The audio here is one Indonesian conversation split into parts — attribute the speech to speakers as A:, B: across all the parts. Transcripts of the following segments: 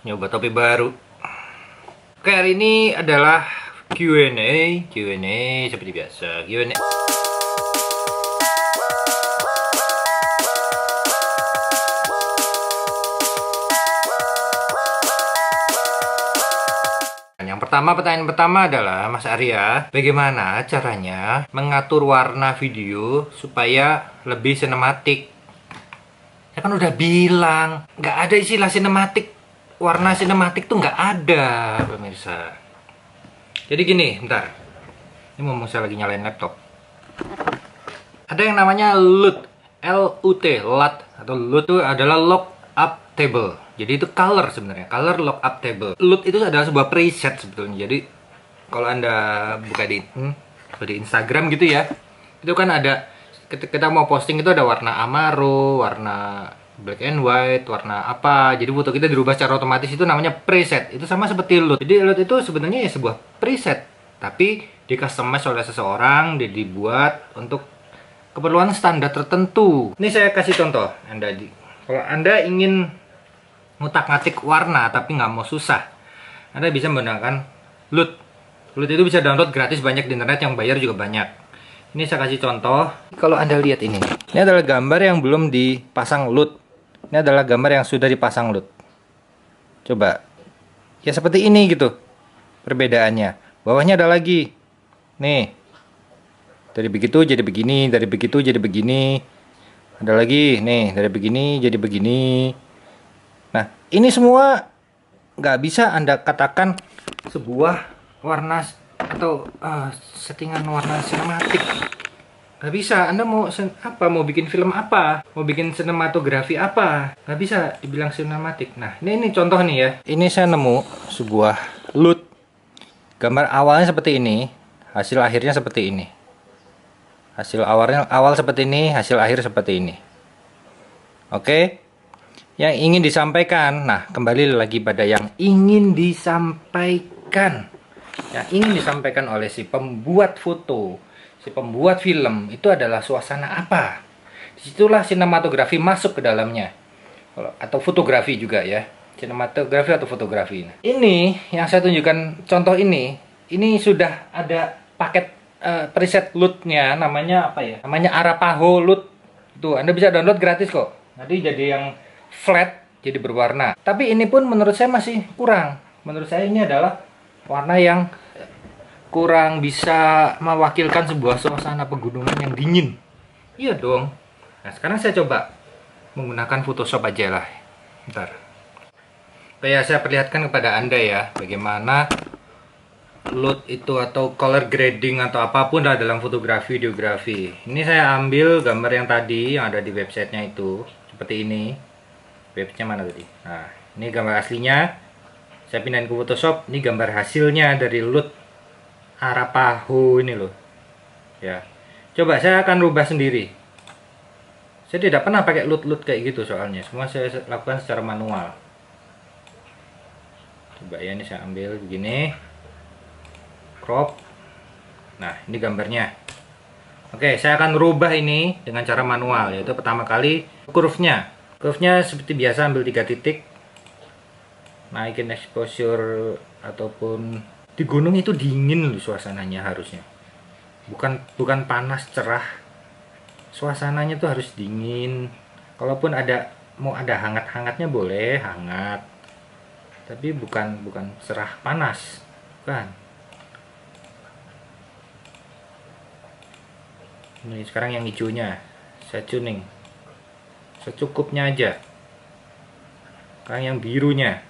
A: Nyoba topi baru. Oke, hari ini adalah Q&A seperti biasa. Q&A. Pertanyaan pertama adalah, Mas Arya, bagaimana caranya mengatur warna video supaya lebih sinematik? Saya kan udah bilang, nggak ada istilah sinematik. Warna sinematik tuh nggak ada, pemirsa. Jadi gini, bentar. Ini mumpung saya lagi nyalain laptop. Ada yang namanya LUT, LUT, LUT atau LUT itu adalah lookup table. Jadi itu color sebenarnya, color lookup table. LUT itu adalah sebuah preset sebetulnya. Jadi kalau Anda buka di Instagram gitu ya, itu kan ada, kita mau posting itu ada warna amaro, warna black and white, warna apa. Jadi foto kita dirubah secara otomatis, itu namanya preset. Itu sama seperti LUT. Jadi LUT itu sebenarnya ya sebuah preset, tapi di customize oleh seseorang, dibuat untuk keperluan standar tertentu. Ini saya kasih contoh. Kalau Anda ingin ngutak-ngatik warna tapi nggak mau susah, Anda bisa menggunakan LUT. LUT itu bisa download gratis banyak di internet, yang bayar juga banyak. Ini saya kasih contoh. Kalau Anda lihat ini adalah gambar yang belum dipasang LUT. Ini adalah gambar yang sudah dipasang LUT. Coba. Ya seperti ini gitu perbedaannya. Bawahnya ada lagi. Nih. Dari begitu jadi begini, dari begitu jadi begini. Ada lagi, nih, dari begini jadi begini. Nah, ini semua nggak bisa Anda katakan sebuah warna atau settingan warna sinematik. Nggak bisa. Anda mau apa? Mau bikin film apa? Mau bikin sinematografi apa? Nggak bisa dibilang sinematik. Nah, ini contoh nih ya. Ini saya nemu sebuah LUT. Gambar awalnya seperti ini, hasil akhirnya seperti ini. Hasil awal seperti ini, hasil akhir seperti ini. Oke? Yang ingin disampaikan, nah kembali lagi pada yang ingin disampaikan. Yang ingin disampaikan oleh si pembuat foto, si pembuat film, itu adalah suasana apa? Disitulah sinematografi masuk ke dalamnya. Atau fotografi juga ya. Sinematografi atau fotografi. Ini yang saya tunjukkan contoh ini sudah ada paket preset LUT-nya, namanya apa ya? Namanya Arapaho LUT. Tuh, Anda bisa download gratis kok. Nanti jadi yang flat, jadi berwarna. Tapi ini pun menurut saya masih kurang. Menurut saya ini adalah warna yang kurang bisa mewakilkan sebuah suasana pegunungan yang dingin. Iya dong. Nah, sekarang saya coba menggunakan Photoshop aja lah. Bentar. Supaya saya perlihatkan kepada Anda ya, bagaimana LUT itu atau color grading atau apapun lah dalam fotografi, videografi. Ini saya ambil gambar yang tadi yang ada di websitenya itu seperti ini. Websitenya mana tadi? Nah, ini gambar aslinya. Saya pindahin ke Photoshop. Ini gambar hasilnya dari LUT Arapaho ini loh. Ya, coba saya akan rubah sendiri. Saya tidak pernah pakai LUT kayak gitu soalnya. Semua saya lakukan secara manual. Coba ya, ini saya ambil begini. Crop. Nah, ini gambarnya. Oke, saya akan rubah ini dengan cara manual, yaitu pertama kali curve-nya. Curve-nya seperti biasa, ambil 3 titik. Naikin exposure, ataupun di gunung itu dingin loh suasananya harusnya. Bukan panas cerah. Suasananya tuh harus dingin. Kalaupun mau ada hangat-hangatnya boleh, hangat. Tapi bukan cerah panas. Bukan. Ini sekarang yang hijaunya saya tuning secukupnya aja. Sekarang yang birunya,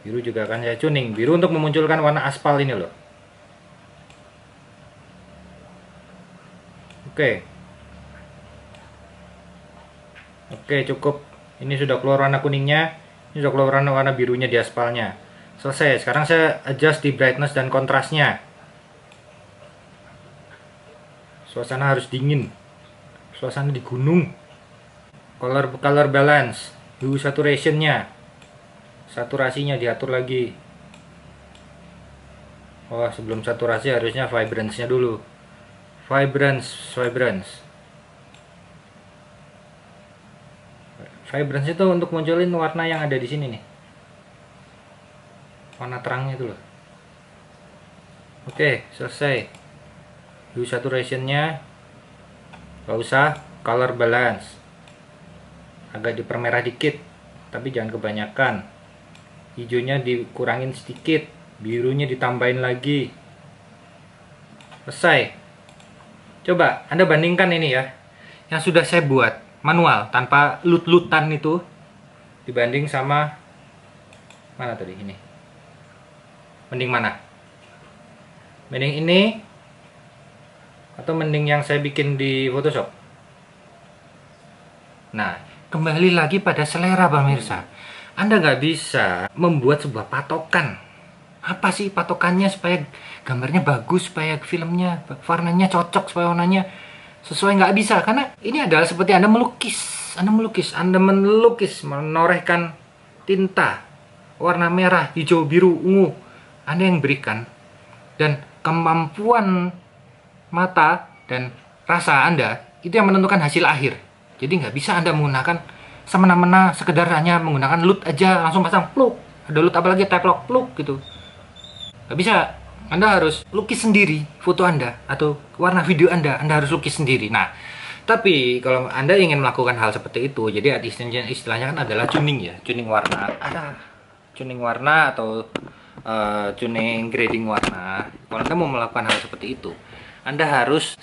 A: biru juga akan saya tuning. Biru untuk memunculkan warna aspal ini loh. Oke, cukup. Ini sudah keluar warna kuningnya, ini sudah keluar warna birunya di aspalnya. Selesai. Sekarang saya adjust di brightness dan kontrasnya. Suasana harus dingin. Suasana di gunung. Color balance, hue saturation-nya. Saturasinya diatur lagi. Oh, sebelum saturasi harusnya vibrance-nya dulu. Vibrance. Vibrance itu untuk munculin warna yang ada di sini nih. warna terangnya itu loh. Oke, selesai. Hue saturationnya nggak usah, color balance agak dipermerah dikit, tapi jangan kebanyakan. Hijaunya dikurangin sedikit, birunya ditambahin lagi. Selesai. Coba Anda bandingkan ini ya, yang sudah saya buat manual tanpa lut-lutan itu, dibanding sama mana tadi ini. Mending mana? Mending ini atau mending yang saya bikin di Photoshop? Nah, kembali lagi pada selera pemirsa. Anda nggak bisa membuat sebuah patokan. Apa sih patokannya supaya gambarnya bagus, supaya filmnya warnanya cocok, supaya warnanya sesuai? Nggak bisa, karena ini adalah seperti Anda melukis. Anda melukis, menorehkan tinta warna merah, hijau, biru, ungu. Anda yang berikan, dan kemampuan mata dan rasa Anda itu yang menentukan hasil akhir. Jadi nggak bisa Anda menggunakan semena-mena sekedar hanya menggunakan LUT aja langsung pasang pluk, ada LUT apalagi type lock pluk gitu. Nggak bisa. Anda harus lukis sendiri foto Anda atau warna video Anda harus lukis sendiri. Nah, tapi kalau Anda ingin melakukan hal seperti itu, jadi istilahnya kan adalah tuning ya, tuning warna. Ada tuning warna atau tuning grading warna. Kalau Anda mau melakukan hal seperti itu, Anda harus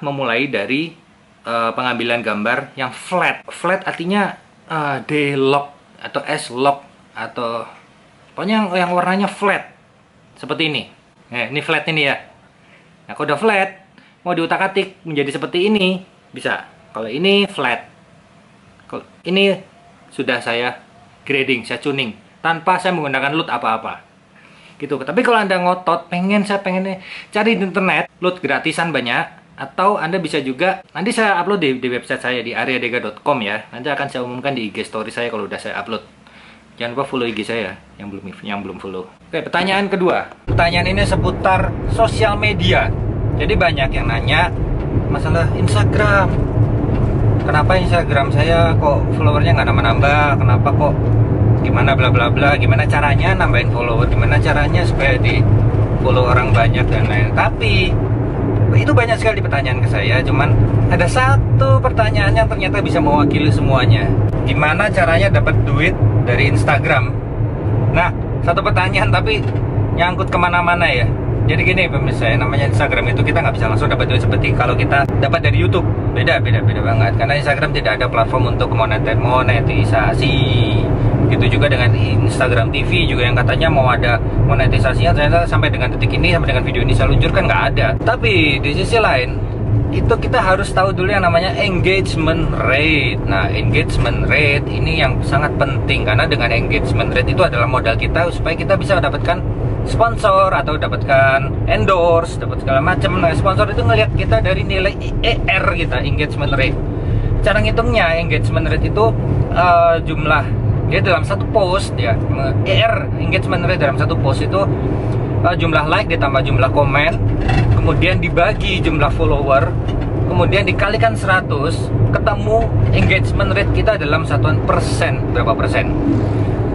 A: memulai dari pengambilan gambar yang flat. Flat artinya D-lock atau S-lock atau pokoknya yang warnanya flat seperti ini. Ini flat ini ya. Nah, kalau udah flat, mau diutak-atik menjadi seperti ini bisa. Kalau ini flat, kalau ini sudah saya grading, saya tuning tanpa saya menggunakan LUT apa-apa. Gitu. Tapi kalau Anda ngotot, saya pengen cari di internet LUT gratisan banyak. Atau Anda bisa juga, nanti saya upload di website saya di aryadega.com ya. Nanti akan saya umumkan di IG story saya kalau udah saya upload. Jangan lupa follow IG saya yang belum follow. Oke, pertanyaan kedua. Pertanyaan ini seputar sosial media. Jadi banyak yang nanya masalah Instagram. Kenapa Instagram saya kok followernya nggak nambah-nambah? Kenapa kok gimana bla bla bla? Gimana caranya nambahin follower? Gimana caranya supaya di follow orang banyak dan lain? Tapi itu banyak sekali pertanyaan ke saya, cuman ada satu pertanyaan yang ternyata bisa mewakili semuanya. Gimana caranya dapat duit dari Instagram? Nah, satu pertanyaan tapi nyangkut kemana-mana ya. Jadi gini pemirsa, namanya Instagram itu kita nggak bisa langsung dapat duit seperti kalau kita dapat dari YouTube. Beda banget, karena Instagram tidak ada platform untuk monetisasi. Gitu juga dengan Instagram TV juga yang katanya mau ada monetisasinya, ternyata sampai dengan detik ini, sampai dengan video ini saya luncurkan nggak ada. Tapi di sisi lain itu kita harus tahu dulu yang namanya engagement rate. Nah, engagement rate ini yang sangat penting, karena dengan engagement rate itu adalah modal kita supaya kita bisa mendapatkan sponsor atau dapatkan endorse, dapat segala macam. Nah, sponsor itu ngelihat kita dari nilai ER kita, engagement rate. Cara ngitungnya engagement rate itu jumlah dia dalam satu post ya, ER engagement rate dalam satu post itu jumlah like ditambah jumlah komen, kemudian dibagi jumlah follower, kemudian dikalikan 100, ketemu engagement rate kita dalam satuan persen, berapa persen.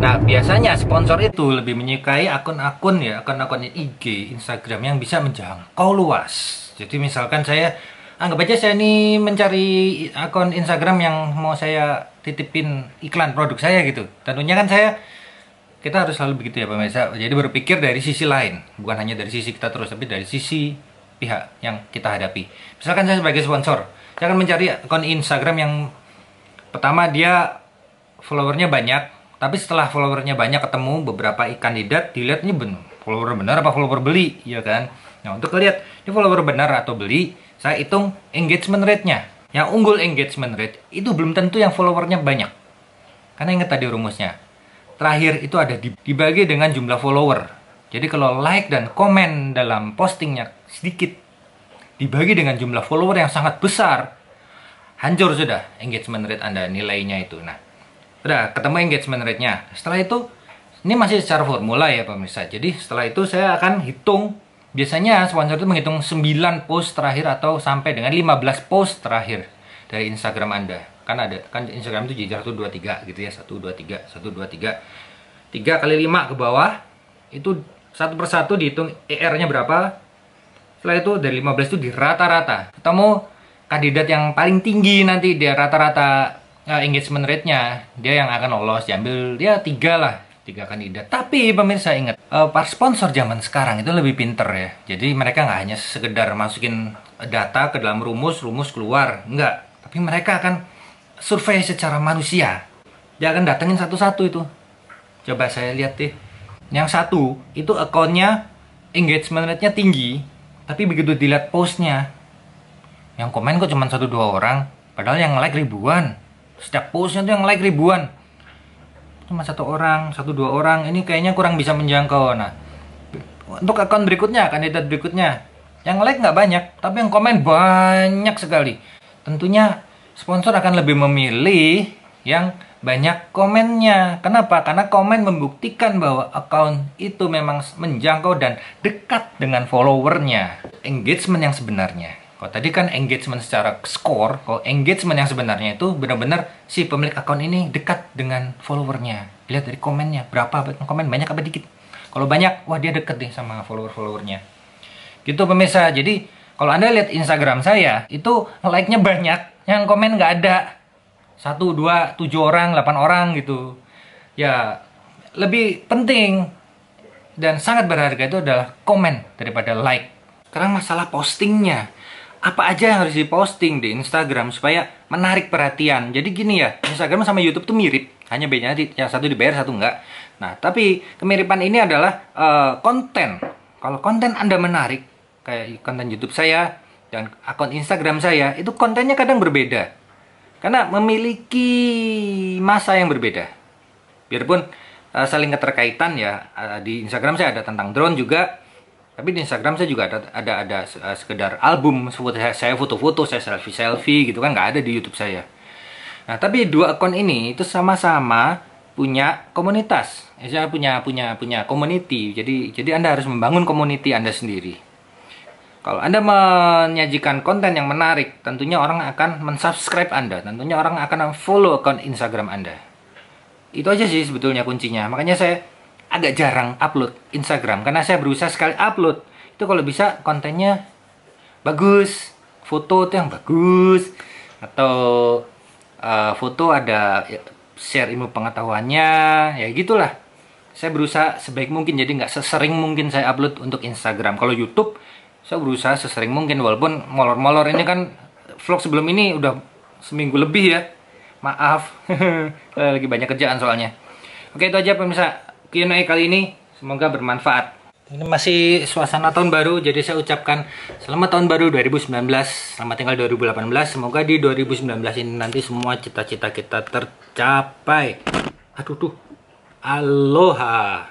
A: Nah, biasanya sponsor itu lebih menyukai akun-akun IG, Instagram yang bisa menjangkau luas. Jadi misalkan anggap aja saya ini mencari akun Instagram yang mau saya titipin iklan produk saya gitu. Tentunya kan kita harus selalu begitu ya pemirsa. Jadi berpikir dari sisi lain, bukan hanya dari sisi kita terus, tapi dari sisi pihak yang kita hadapi. Misalkan saya sebagai sponsor, saya akan mencari akun Instagram yang pertama dia followernya banyak, tapi setelah followernya banyak ketemu beberapa kandidat, dilihat ini follower benar apa follower beli, ya kan? Nah, untuk lihat ini follower benar atau beli, saya hitung engagement rate-nya. Yang unggul engagement rate itu belum tentu yang followernya banyak. Karena ingat tadi rumusnya. Terakhir itu ada dibagi dengan jumlah follower. Jadi kalau like dan komen dalam postingnya sedikit dibagi dengan jumlah follower yang sangat besar, hancur sudah engagement rate Anda, nilainya itu. Nah, udah ketemu engagement rate-nya. Setelah itu, ini masih secara formula ya pemirsa. Jadi setelah itu saya akan hitung. Biasanya sponsor itu menghitung 9 post terakhir atau sampai dengan 15 post terakhir dari Instagram Anda. Kan Instagram itu jadi 1, 2, 3 gitu ya. 1, 2, 3, 1, 2, 3. 3 kali 5 ke bawah. Itu satu persatu dihitung ER-nya berapa. Setelah itu dari 15 itu di rata-rata. Ketemu kandidat yang paling tinggi nanti dia rata-rata engagement rate-nya. Dia yang akan lolos, diambil dia 3 kandidat. Tapi pemirsa ingat, para sponsor zaman sekarang itu lebih pinter ya. Jadi mereka nggak hanya sekedar masukin data ke dalam rumus keluar. Enggak. Tapi mereka akan survei secara manusia. Dia akan datengin satu-satu itu. Coba saya lihat deh. Yang satu, itu akunnya engagement rate-nya tinggi. Tapi begitu dilihat postnya, yang komen kok cuma 1-2 orang. Padahal yang like ribuan. Setiap postnya tuh yang like ribuan. Cuma 1 orang, 1-2 orang. Ini kayaknya kurang bisa menjangkau. Nah, untuk akun berikutnya, kandidat berikutnya, yang like nggak banyak, tapi yang komen banyak sekali. Tentunya sponsor akan lebih memilih yang banyak komennya. Kenapa? Karena komen membuktikan bahwa akun itu memang menjangkau dan dekat dengan followernya. Engagement yang sebenarnya. Kalau tadi kan engagement secara skor, kalau engagement yang sebenarnya itu benar-benar si pemilik akun ini dekat dengan followernya. Lihat dari komennya, berapa komen, banyak apa dikit. Kalau banyak, wah dia deket deh sama follower-followernya. Gitu pemirsa. Jadi kalau Anda lihat Instagram saya, itu like-nya banyak, yang komen nggak ada. 1, 2, 7 orang, 8 orang gitu. Ya, lebih penting dan sangat berharga itu adalah komen daripada like. Sekarang masalah postingnya. Apa aja yang harus diposting di Instagram supaya menarik perhatian. Jadi gini ya, Instagram sama YouTube tuh mirip. Hanya bedanya yang satu dibayar, satu enggak. Nah, tapi kemiripan ini adalah konten. Kalau konten Anda menarik, kayak konten YouTube saya dan akun Instagram saya, itu kontennya kadang berbeda. Karena memiliki masa yang berbeda. Biarpun saling keterkaitan ya, di Instagram saya ada tentang drone juga. Tapi di Instagram saya juga ada sekedar album, saya foto-foto, saya selfie-selfie gitu kan, nggak ada di YouTube saya. Nah, tapi 2 akun ini itu sama-sama punya komunitas. Saya punya community. Jadi Anda harus membangun community Anda sendiri. Kalau Anda menyajikan konten yang menarik, tentunya orang akan mensubscribe Anda. Tentunya orang akan follow akun Instagram Anda. Itu aja sih sebetulnya kuncinya. Makanya saya agak jarang upload Instagram. Karena saya berusaha sekali upload. Itu kalau bisa kontennya bagus. Foto itu yang bagus. Atau foto ada share ilmu pengetahuannya. Ya gitulah. Saya berusaha sebaik mungkin. Jadi nggak sesering mungkin saya upload untuk Instagram. Kalau YouTube, saya berusaha sesering mungkin, walaupun molor-molor ini kan vlog sebelum ini udah seminggu lebih ya. Maaf, lagi banyak kerjaan soalnya. Oke, itu aja pemirsa Q&A kali ini. Semoga bermanfaat. Ini masih suasana tahun baru, jadi saya ucapkan selamat tahun baru 2019. Selamat tinggal 2018. Semoga di 2019 ini nanti semua cita-cita kita tercapai. Aduh tuh. Aloha.